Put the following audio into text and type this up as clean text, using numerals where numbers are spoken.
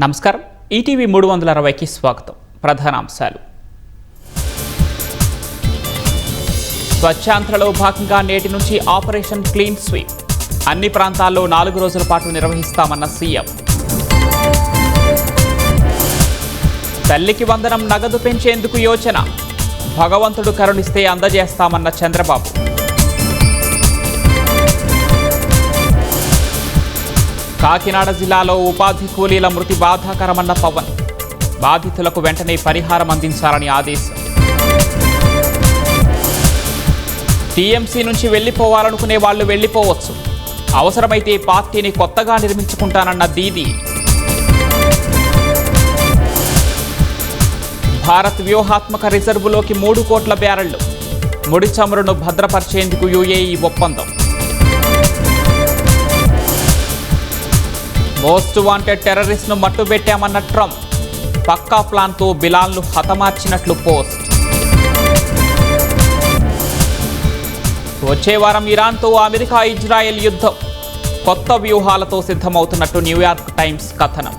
నమస్కారం. ఈటీవీ 360కి స్వాగతం. ప్రధానాంశాలు. స్వచ్ఛాంధ్రలో భాగంగా నేటి నుంచి ఆపరేషన్ క్లీన్ స్వీప్. అన్ని ప్రాంతాల్లో 4 రోజుల పాటు నిర్వహిస్తామన్న సీఎం. తల్లికి వందనం నగదు పెంచేందుకు యోచన. భగవంతుడు కరుణిస్తే అందజేస్తామన్న చంద్రబాబు. కాకినాడ జిల్లాలో ఉపాధి కూలీల మృతి బాధాకరమన్న పవన్. బాధితులకు వెంటనే పరిహారం అందించాలని ఆదేశం. టీఎంసీ నుంచి వెళ్లిపోవాలనుకునే వాళ్లు వెళ్లిపోవచ్చు. అవసరమైతే పార్టీని కొత్తగా నిర్మించుకుంటానన్న దీదీ. భారత్ వ్యూహాత్మక రిజర్వులోకి 3 కోట్ల బ్యారెళ్లు. ముడి చమురును భద్రపరిచేందుకు యుఏఈ ఒప్పందం. మోస్ట్ వాంటెడ్ టెర్రరిస్ట్ను మట్టుబెట్టామన్న ట్రంప్. పక్కా ప్లాన్తో బిలాల్ను హతమార్చినట్లు పోస్ట్. వచ్చే వారం ఇరాన్తో అమెరికా ఇజ్రాయెల్ యుద్ధం. కొత్త వ్యూహాలతో సిద్ధమవుతున్నట్టు న్యూయార్క్ టైమ్స్ కథనం.